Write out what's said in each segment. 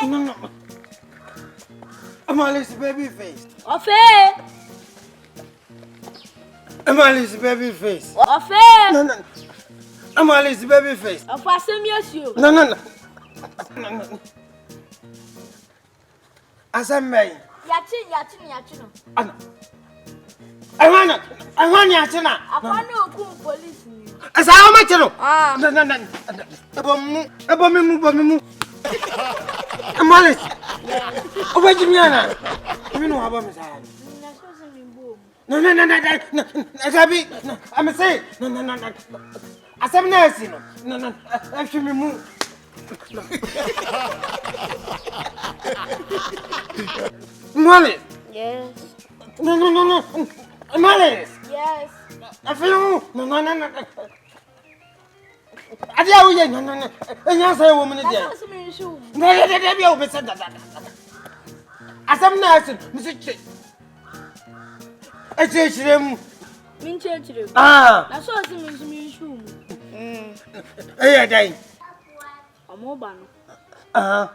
No. Amali's baby face. Amali's baby face. No. Amali's baby face. No. Asambe. Yachin. I want Yachina. I want to police. As how much? No. Abomu. Amalis. Obajimiana. You know about Miss Anne. No. Asabi. I'm saying no. Asam nursing. No. I should remove. Molly. Yes. No. Amalis. Yes. I feel no. I tell you, no. And you say, woman, no, as I'm nursing, Mr. Chick. I say, I saw him in room. Hey, day. A mobile. And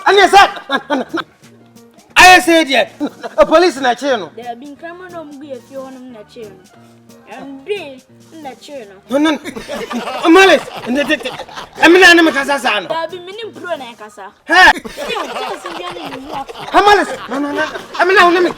yes, I said, yet a police in a channel. There have been coming on me if you want him in a channel. And be in the channel. No, Amalis, and the I'm an animal Casasan. There have been many brunacasa. Amalis, no, I'm an animal.